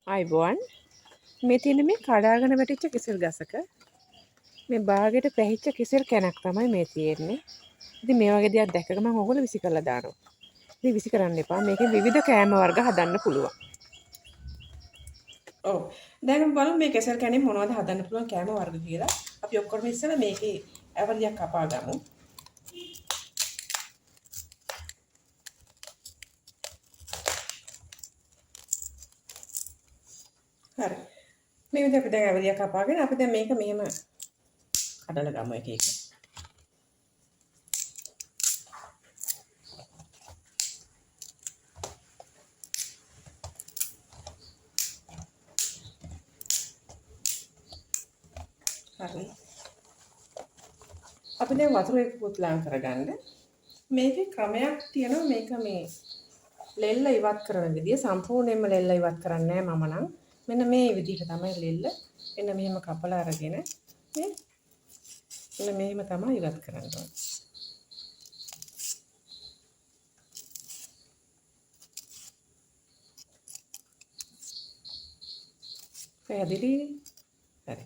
අයිබෝන් මේ තියෙන මේ කඩාගෙන වැටිච්ච කෙසෙල් ගසක මේ බාගෙට පැහිච්ච කෙසෙල් කැනක් තමයි මේ තියෙන්නේ. ඉතින් මේ වගේ දෙයක් දැක්ක ගමන් ඕගොල්ලෝ විසි කරලා දානවා. ඉතින් විසි කරන්න එපා. මේකෙන් විවිධ කෑම වර්ග හදන්න පුළුවන්. ඔව්. දැන් අපි බලමු මේ කෙසෙල් කැනේ මොනවද හදන්න පුළුවන් කෑම වර්ග කියලා. අපි ඔක්කොම ඉස්සෙල්ලා මේකේ ඇවරියක් කපා ගමු. හරි. මේ විදිහට අපි දැන් ඇවරියක් කපාගෙන අපි දැන් මේක මෙහෙම කඩලා ගමු එක එක. හරි. අපි දැන් වතුර එකකුත් ලං කරගන්න. මේකේ ක්‍රමයක් තියෙනවා මේක මේ ලෙල්ල ඉවත් කරන විදිය සම්පූර්ණයෙන්ම ලෙල්ල ඉවත් කරන්නේ නැහැ මම නම්. මෙන්න මේ විදිහට තමයි ලෙල්ල. මෙන්න මෙහෙම කපලා අරගෙන මේ මෙන්න මෙහෙම තමයි ඉවත් කරන්න ඕනේ. පැහැදිලි? හරි.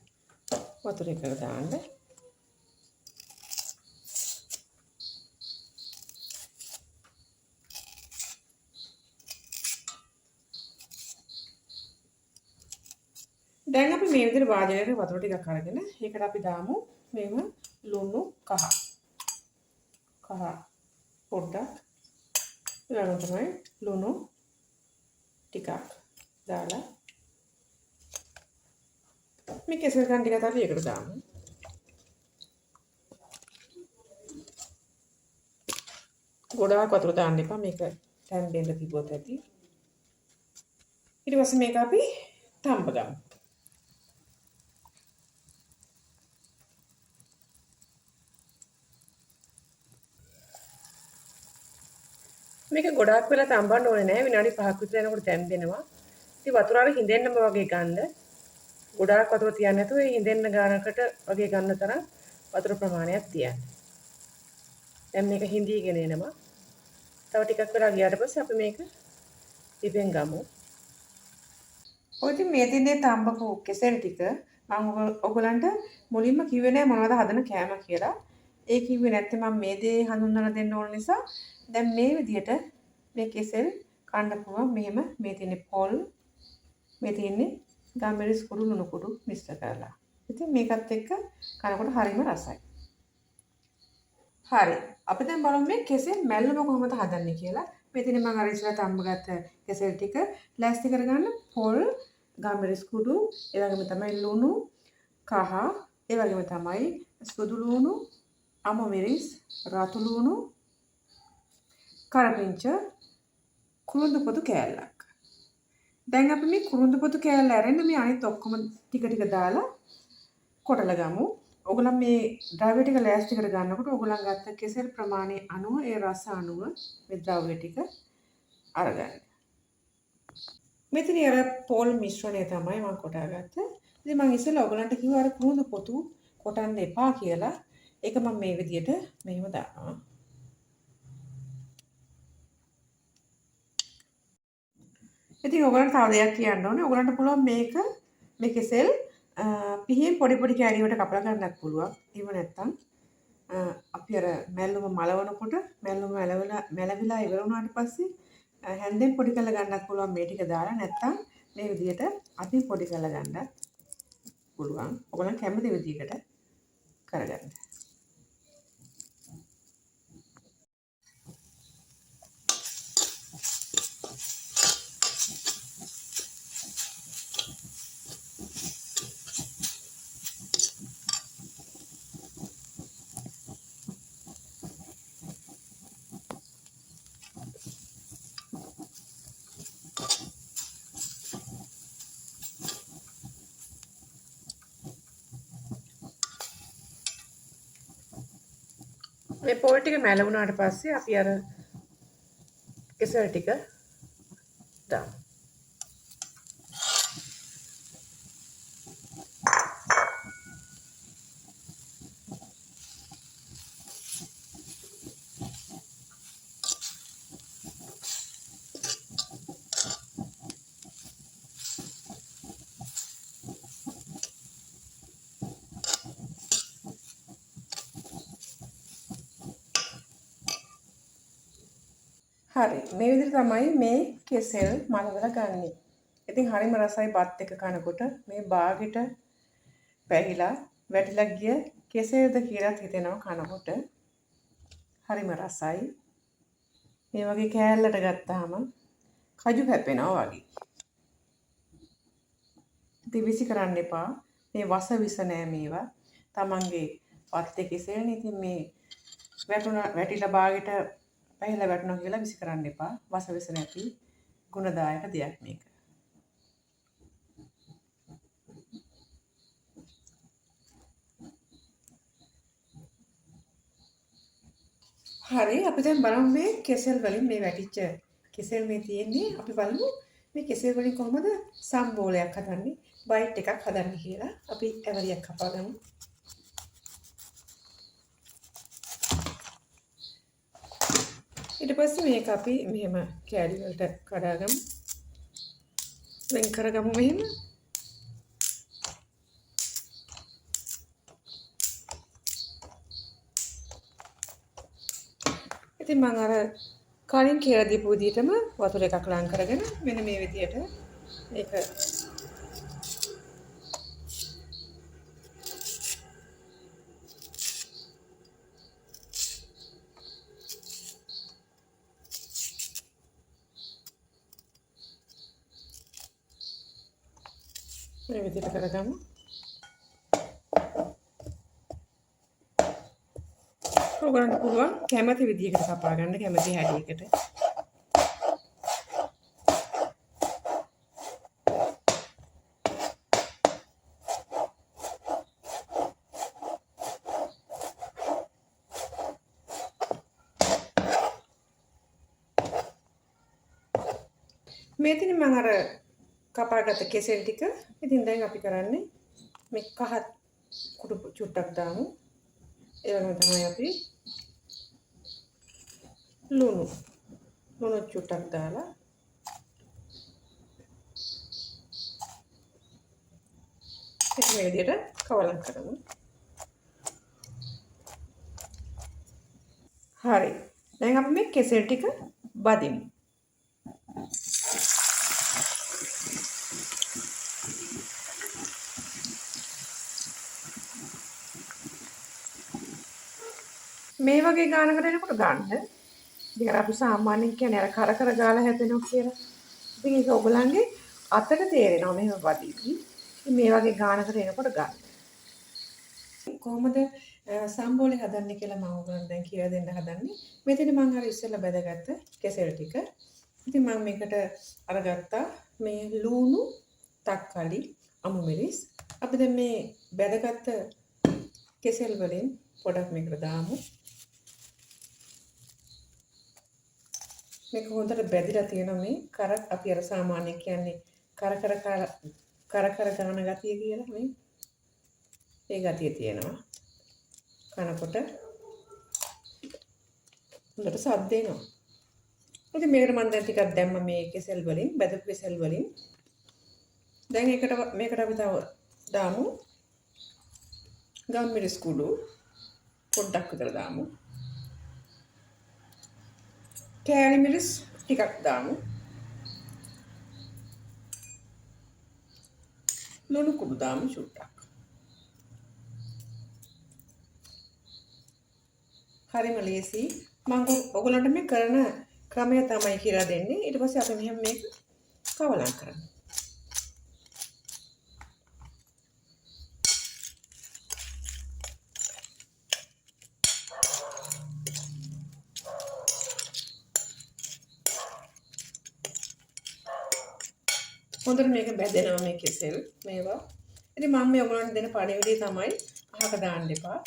වතුර එකකට දාන්න. දැන් අපි මේ විදිහට වාදනයකට වතුර ටිකක් අරගෙන ඒකට අපි දාමු මේව ලුණු කහ පොඩ්ඩක් ඊළඟට තමයි ලුණු ටිකක් දාලා මේ කෙසෙල් කන් ටිකත් අපි ඒකට දාමු. ගොඩාක් වතුර දාන්න එපා මේක තැම්බෙන්න තිබ්බොත් ඇති. ඊට පස්සේ මේක අපි තම්බ ගමු. මේක ගොඩාක් වෙලා තම්බන්න ඕනේ නැහැ. විනාඩි 5ක් විතර යනකොට තැම්බෙනවා. ඉතින් වතුර අර හිඳෙන්නම වගේ ගන්න. ගොඩාක් වතුර තියන්නේ නැතුව ඒ හිඳෙන්න ගානකට වගේ ගන්න තරම් වතුර ප්‍රමාණයක් තියන්න. දැන් මේක හිඳීගෙන එනවා. තව ටිකක් වෙලා ගියාට පස්සේ අපි මේක ඉපෙන් ගමු. ඔය ඉතින් මේ දිනේ තම්බපු කෙසෙල් ටික මම ඔයගලන්ට මුලින්ම කිව්වේ නෑ මොනවද හදන කෑම කියලා. ඒ කිව්වේ නැත්නම් මම මේ දේ හඳුන්වලා දෙන්න ඕන නිසා දැන් මේ විදිහට මේ කෙසෙල් කන්න පුළුවන්. මෙහෙම මේ තියෙන්නේ පොල්, මේ තියෙන්නේ ගම්මිරිස් කුඩු ලුණු කුඩු මිශ්‍ර කරලා. ඉතින් මේකත් එක්ක කනකොට හරිම රසයි. හරි. අපි දැන් බලමු මේ කෙසෙල් මැල්ලම කොහොමද හදන්නේ කියලා. මෙතන මම අර ඉස්සරහ තම්බගත්ත කෙසෙල් ටික ලෑස්ති කරගන්න පොල්, ගම්මිරිස් කුඩු, ඒ වගේම තමයි ලුණු, කහ, ඒ වගේම තමයි සුදු ලුණු, අම මිරිස්, රතු ලුණු, කරපිංච, කුරුඳු පොතු කෑල්ලක්. දැන් අපි මේ කුරුඳු පොතු කෑල්ල ඇරෙන්න මේ අනිත් ඔක්කොම ටික ටික දාලා කොටලා ගමු. ඔයගොල්ලන් මේ ද්‍රව්‍ය ටික ලෑස්ති කර ගන්නකොට ඔයගොල්ලන් ගත්ත කෙසෙල් ප්‍රමාණය අනුව ඒ රස අනුව මේ ද්‍රව්‍ය ටික අරගන්න. මෙතන අර පොල් මිශ්‍රණය තමයි මම කොටාගත්තේ. ඉතින් මම ඉස්සෙල්ලා ඔයගොල්ලන්ට කිව්වා අර කුරුඳු පොතු කොටන්න එපා කියලා. ඒක මම මේ විදියට මෙහෙම දානවා. ඉතින් ඔයගොල්ලන්ට තව දෙයක් කියන්න ඕනේ. ඔයගොල්ලන්ට පුළුවන් මේ කෙසෙල් පිහියෙන් පොඩි පොඩි කෑලි වලට කපලා ගන්නත් පුළුවන්. එහෙම නැත්නම් අපි අර මැල්ලුම මලවනකොට මැල්ලුම මැලවිලා ඉවර වුණාට පස්සේ හැන්දෙන් පොඩි කරලා ගන්නත් පුළුවන් මේ ටික දාලා. නැත්නම් මේ විදිහට අතින් පොඩි කරලා ගන්නත් පුළුවන්. ඔයගොල්ලන් කැමති විදිහකට කරගන්න. මේ පොල් ටික මැලවුණාට පස්සේ අපි අර කෙසෙල් ටික දාමු. හරි. මේ විදිහට තමයි මේ කෙසෙල් මලවලා ගන්නෙ. ඉතින් හරිම රසයි බත් එක කනකොට මේ බාගෙට පැහිලා වැටිලා ගිය කෙසෙල්ද කියලාත් හිතෙනවා කනකොට. හරිම රසයි. මේ වගේ කෑල්ලට ගත්තාම කජු හැපෙනවා වගේ. ඉතින් විසි කරන්න එපා. මේ වස විස නෑ මේවා. තමන්ගේ පත්තේ කෙසෙල්නේ. ඉතින් මේ වැටිලා බාගෙට පැහිලා වැටුණා කියලා විසි කරන්න එපා. වස විස නැති ගුණදායක දෙයක් මේක. හරි අපි දැන් බලමු මේ කෙසෙල් වලින් මේ වැටිච්ච කෙසෙල් මේ තියෙන්නේ අපි බලමු මේ කෙසෙල් වලින් කොහොමද සම්බෝලයක් හදන්නේ බයිට් එකක් හදන්නේ කියලා අපි ඇවරියක් කපා ගමු ඊට පස්සේ මේක අපි මෙහෙම කෑලි වලට කඩාගමු වෙන් කරගමු මෙහෙම ඉතින් මම අර කලින් කියලා දීපු විදිහටම වතුර එකක් ලං කරගෙන මෙන්න මේ විදිහට මේක මේ විදිහට කරගමු. ඔයගොල්ලන්ට පුළුවන් කැමති විදිහකට කපා ගන්න කැමති හැඩයකට. මේ තින් මම අර කපාගත්ත කෙසෙල් ටික ඉතින් දැන් අපි කරන්නේ මේ කහ කුඩු චුට්ටක් දාමු. ඒ වගේම තමයි අපි ලුණු චුට්ටක් දාලා ඒක මේ විදිහට කවලම් කරමු. හරි. දැන් අපි මේ කෙසෙල් ටික බදිමු. මේ වගේ ගානකට එනකොට ගන්න. ඉතින් අපි සාමාන්‍යයෙන් කියන්නේ අර කර ගාලා හැදෙනවා කියලා. ඉතින් ඒක ඔයගලන්ගේ අතට තේරෙනවා මෙහෙම වදිද්දි. ඉතින් මේ වගේ ගානකට එනකොට ගන්න. කොහොමද සම්බෝලේ හදන්නේ කියලා මම ඔයගලන්ට දැන් කියලා දෙන්න හදන්නේ. මෙතන මම අර ඉස්සෙල්ලා බැදගත්ත කෙසෙල් ටික. ඉතින් මම මේකට අරගත්තා මේ ලුණු, තක්කලි, අමු මිරිස්. අපි දැන් මේ බැදගත්ත කෙසෙල් වලින් පොඩක් මේකට දාමු. මේක හොඳට බැදිලා තියෙනවා මේ කර අපි අර සාමාන්‍ය කියන්නේ කර ගන්න ගතිය කියලා මේ ඒ ගතිය තියෙනවා කනකොට හොඳට සද්ද එනවා ඉතින් මේකට මම දැන් ටිකක් දැම්ම මේ කෙසෙල් වලින් බැදපු කෙසෙල් වලින් දැන් මේකට අපි තව දාමු ගම්මිරිස් කුඩු පොඩ්ඩක් විතර දාමු කෑලි මිරිස් ටිකක් දාමු. ලුණු කුඩු දාමු චුට්ටක්. හරිම ලේසි. මම ඔයගොල්ලන්ට මේ කරන ක්‍රමය තමයි කියලා දෙන්නේ. ඊට පස්සේ අපි මෙහෙම මේක කවලම් කරමු. හොඳට මේක බැදෙනවා මේ කෙසෙල් මේවා. ඉතින් මම මේ ඔයගලන්ට දෙන පණිවිඩය තමයි අහක දාන්න එපා.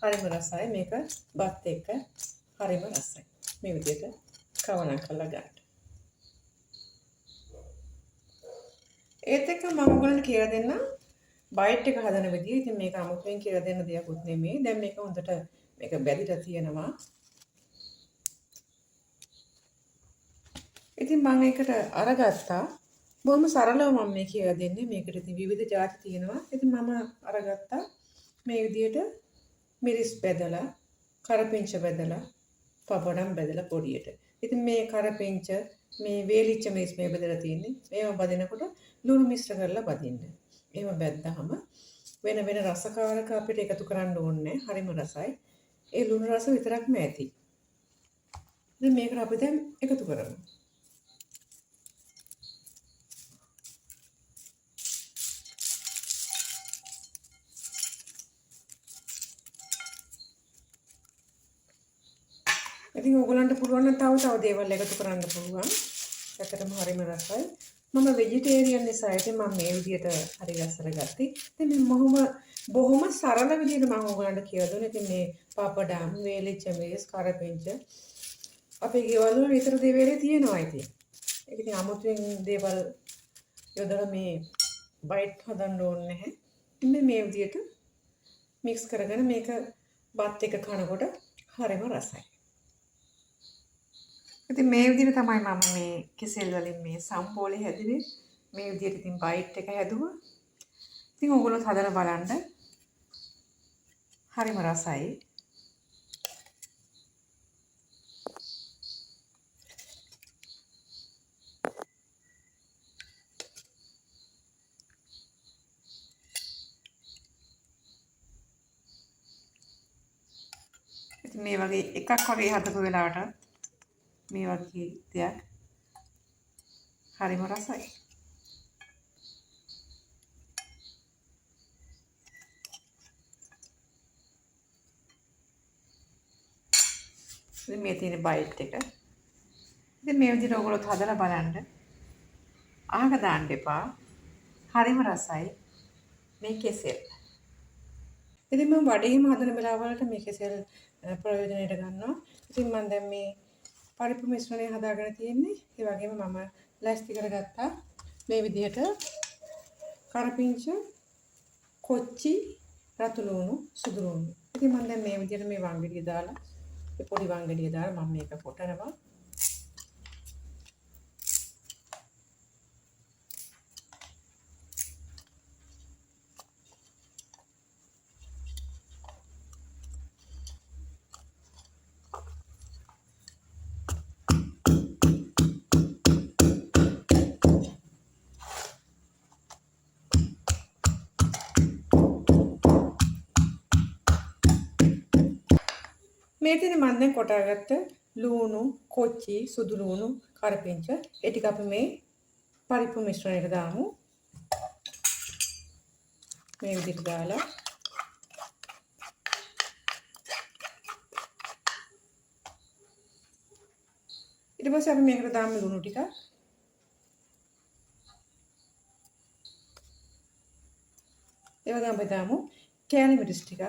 හරිම රසයි මේක බත් එක්ක හරිම රසයි. මේ විදිහට කවනම් කරලා ගන්න. ඒත් එක්ක මම ඔයගලන්ට කියලා දෙන්නම් බයිට් එක හදන විදිය. ඉතින් මේක අමුතුවෙන් කියලා දෙන්න දෙයක්වත් නෙමෙයි. දැන් මේක හොඳට මේක බැදිලා තියෙනවා. ඉතින් මම ඒකට අරගත්තා බොහොම සරලව මම මේ කියලා දෙන්නේ. මේකට ඉතින් විවිධ ಜಾති තියෙනවා. ඉතින් මම අරගත්තා මේ විදිහට මිරිස් බෙදලා, කරපිංච බෙදලා, පපඩම් බෙදලා පොඩියට. ඉතින් මේ කරපිංච මේ වේලිච්ච මේස් මේ බෙදලා තියෙන්නේ. ඒව බදිනකොට ලුණු මිශ්‍ර කරලා බදින්න. එහෙම බැද්දාම වෙන වෙන රසකාරක අපිට එකතු කරන්න ඕනේ. හරිම රසයි. ඒ ලුණු රස විතරක්ම ඇති. ඉතින් මේකට අපි දැන් එකතු කරමු. ඉතින් ඕගලන්ට පුළුවන් නම් තව දේවල් එකතු කරන්න පුළුවන්. ඇත්තටම හරිම රසයි. මම වෙජිටේරියන් නිසා ඉතින් මම මේ විදිහට හරි ලස්සන ගත්තේ. ඉතින් මේ බොහොම සරල විදිහට මම ඕගලන්ට කියලා දුන්නා. ඉතින් මේ පාපඩම්, වේලිච්ච මේස්, කරපිංච අපේ ගෙවල් වල විතර දේවල් තියෙනවා ඉතින්. ඒක ඉතින් අමුතුවෙන් දේවල් යොදලා මේ බයිට් හදන්න ඕනේ නැහැ. ඉතින් මේ විදිහට මික්ස් කරගෙන මේක බත් එක කනකොට හරිම රසයි. ඉතින් මේ විදිහට තමයි මම මේ කෙසෙල් වලින් මේ සම්බෝලේ හැදුවේ. මේ විදිහට ඉතින් බයිට් එක හැදුවා. ඉතින් ඕගොල්ලෝ හදලා බලන්න. හරිම රසයි. ඉතින් මේ වගේ එකක් වගේ හදපු වෙලාවට මේ වගේ දෙයක් හරිම රසයි. ඉතින් මේ තියෙන බයිට් එක. ඉතින් මේ විදිහට ඔයගොල්ලෝ හදලා බලන්න. අහක දාන්න එපා. හරිම රසයි මේ කෙසෙල්. ඉතින් මම වඩේම හදන වෙලාවලට මේ කෙසෙල් ප්‍රයෝජනයට ගන්නවා. ඉතින් මම දැන් මේ පරිප්පු මිශ්‍රණය හදාගෙන තියෙන්නේ. ඒ වගේම මම ලෑස්ති කරගත්තා මේ විදිහට කරපිංච, කොච්චි, රතු ලුණු, සුදු ලුණු. ඉතින් මම දැන් මේ විදිහට මේ වංගෙඩිය දාලා මේ පොඩි වංගෙඩිය දාලා මම මේක කොටනවා. මේ තියෙන මම දැන් කොටාගත්ත ලුණු, කොච්චි, සුදු ලුණු, කරපිංච ඒ ටික අපි මේ පරිප්පු මිශ්‍රණයට දාමු. මේ විදිහට දාලා ඊට පස්සේ අපි මේකට දාමු ලුණු ටික. ඒ වගේම අපි දාමු කෑලි මිරිස් ටික.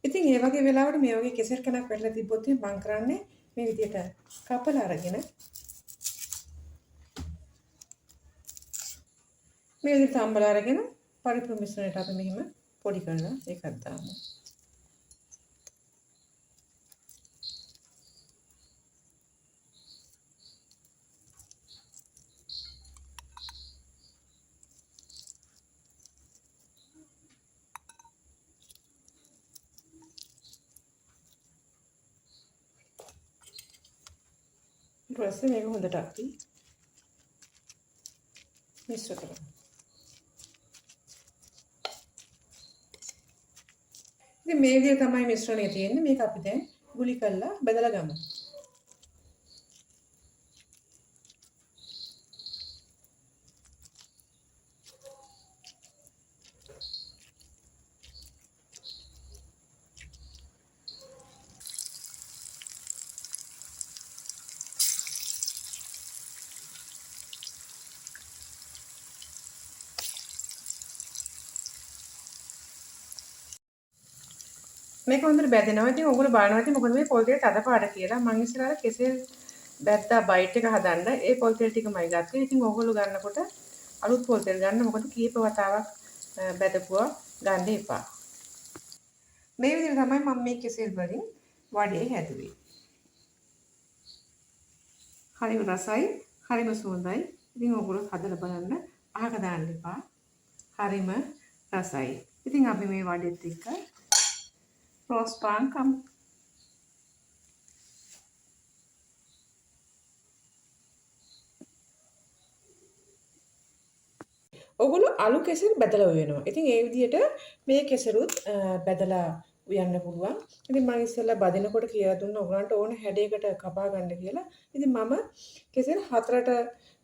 ඉතින් ඒ වගේ වෙලාවට මේ වගේ කෙසෙල් කනක් වැටලා තිබ්බොත් මම කරන්නේ මේ විදිහට කපලා අරගෙන මේ විදිහට තම්බලා අරගෙන පරිප්පු මිශ්‍රණයට අපි මෙහිම පොඩි කරලා ඒකත් දාමු. ඊට පස්සේ මේක හොඳට අපි මිශ්‍ර කරමු. ඉතින් මේ විදිහට තමයි මිශ්‍රණය තියෙන්නේ. මේක අපි දැන් ගුලි කරලා බෙදලා ගමු. මේක හොඳට බැදෙනවා. ඉතින් ඔයගොල්ලෝ බලනවා ඉතින් මොකද මේ පොල් ටික තද පාට කියලා. මම ඉස්සරහට කෙසෙල් බැද්දා බයිට් එක හදන්න. ඒ පොල් තෙල් ටිකමයි ගත්තේ. ඉතින් ඔයගොල්ලෝ ගන්නකොට අලුත් පොල් තෙල් ගන්න. මොකද කීප වතාවක් බැදපුවා ගන්න එපා. මේ විදිහට තමයි මම මේ කෙසෙල් වලින් වඩේ හැදුවේ. හරිම රසයි, හරිම සුවඳයි. ඉතින් ඔයගොල්ලෝ හදලා බලන්න. අහක දාන්න එපා. හරිම රසයි. ඉතින් අපි මේ වඩෙත් එක්ක රෝස්ට් පාන් කමු. ඔගොල්ලෝ අලු කෙසෙල් බදලා උයනවා. ඉතින් ඒ විදිහට මේ කෙසෙලුත් බදලා උයන්න පුළුවන්. ඉතින් මම ඉස්සෙල්ලා බදිනකොට කියලා දුන්නා ඔයගලන්ට ඕන හැඩයකට කපා ගන්න කියලා. ඉතින් මම කෙසෙල් 4ට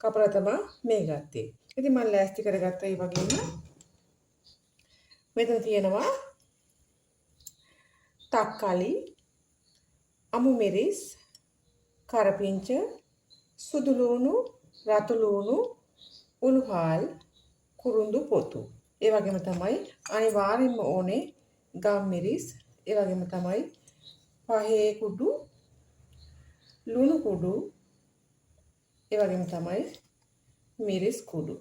කපලා තමයි මේ ගත්තේ. ඉතින් මම ලෑස්ති කරගත්තා ඒ වගේම මෙතන තියෙනවා තක්කාලි, අමු මිරිස්, කරපිංච, සුදු ලුණු, රතු ලුණු, උළුහාල්, කුරුඳු පොතු. ඒ වගේම තමයි අනිවාර්යෙන්ම ඕනේ ගම් මිරිස්. ඒ වගේම තමයි පහේ කුඩු, ලුණු කුඩු, ඒ වගේම තමයි මිරිස් කුඩු.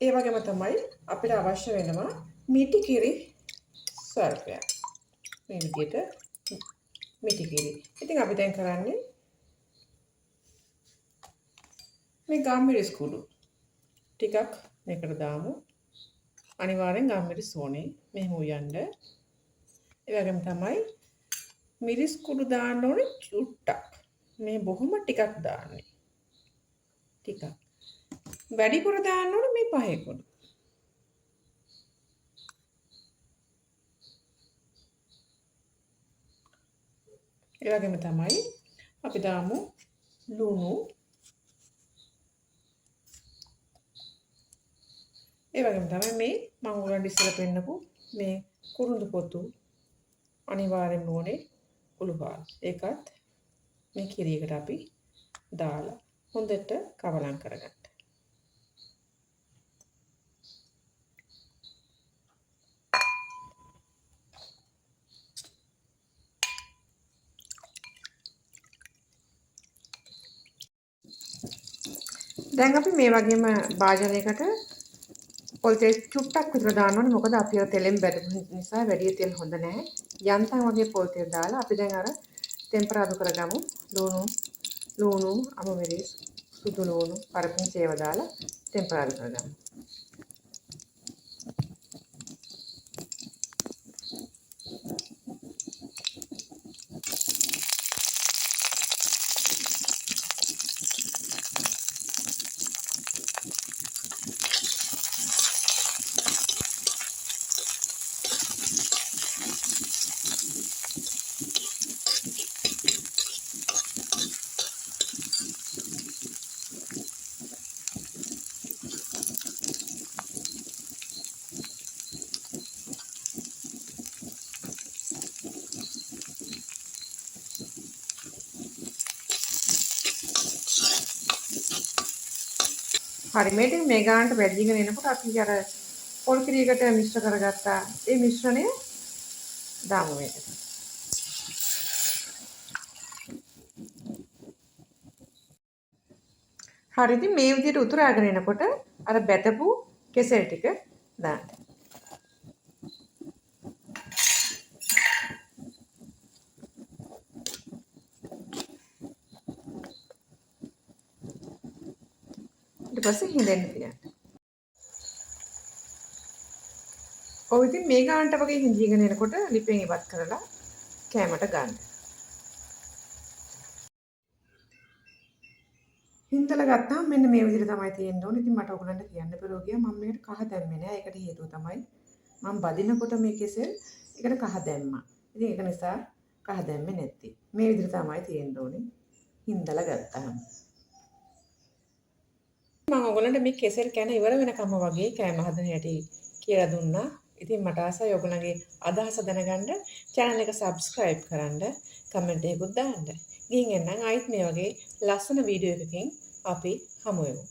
ඒ වගේම තමයි අපිට අවශ්‍ය වෙනවා මිටි කිරි ස්වල්පයක්. මේ විදිහට මිටි කිරි. ඉතින් අපි දැන් කරන්නේ මේ ගම්මිරිස් කුඩු ටිකක් මේකට දාමු. අනිවාර්යෙන් ගම්මිරිස් ඕනේ මෙහෙම උයන්න. ඒ වගේම තමයි මිරිස් කුඩු දාන්න ඕනේ චුට්ටක්. මේ බොහොම ටිකක් දාන්නේ. ටිකක්. වැඩිපුර දාන්න ඕනේ මේ පහේ කුඩු. ඒ වගේම තමයි අපි දාමු ලුණු. ඒ වගේම තමයි මේ මම ඔයගලන්ට ඉස්සෙල්ලා පෙන්නපු මේ කුරුඳු පොතු අනිවාර්යෙන්ම ඕනේ උළුහාල්. ඒකත් මේ කිරියකට අපි දාලා හොඳට කවලම් කරගන්න. දැන් අපි මේ වගේම භාජනයකට පොල් තෙල් චුට්ටක් විතර දාන්න ඕනේ. මොකද අපි අර තෙලෙන් බැදපු නිසා වැඩි තෙල් හොඳ නැහැ. යන්තම් වගේ පොල් තෙල් දාලා අපි දැන් අර ටෙම්පරාදු කරගමු. ලුණු, අමු මිරිස්, සුදු ලුණු, කරපිංච ඒවා දාලා ටෙම්පරාදු කරගමු. හරි මේ ටික මේ ගානට වැඩිගෙන එනකොට අපි අර පොල් කිරියකට මිශ්‍ර කරගත්තා ඒ මිශ්‍රණය දාමු මේකට. හරි ඉතින් මේ විදිහට උතුරාගෙන එනකොට අර බැටපු කෙසෙල් ටික දාන්න. ඊට පස්සේ හිඳෙන්න තියන්න. ඔව් ඉතින් මේ ගානට වගේ හිඳීගෙන එනකොට ලිපෙන් ඉවත් කරලා කෑමට ගන්න. හිඳලා ගත්තාම මෙන්න මේ විදිහට තමයි තියෙන්න ඕනේ. ඉතින් මට ඔයගලන්ට කියන්න බැරුව ගියා මම මේකට කහ දැම්මේ නෑ. ඒකට හේතුව තමයි මම බදිනකොට මේ කෙසෙල් එකට කහ දැම්මා. ඉතින් ඒක නිසා කහ දැම්මේ නැත්තේ. මේ විදිහට තමයි තියෙන්න ඕනේ. හිඳලා ගත්තාම. මම ඔයගලන්ට මේ කෙසෙල් කෑන ඉවර වෙනකම්ම වගේ කෑම හදන හැටි කියලා දුන්නා. ඉතින් මට ආසයි ඔයගලගේ අදහස දැනගන්න channel එක subscribe කරන්න, comment එකකුත් දාන්න. ගිහින් එන්නම් ආයිත් මේ වගේ ලස්සන වීඩියෝ එකකින් අපි හමු වෙමු.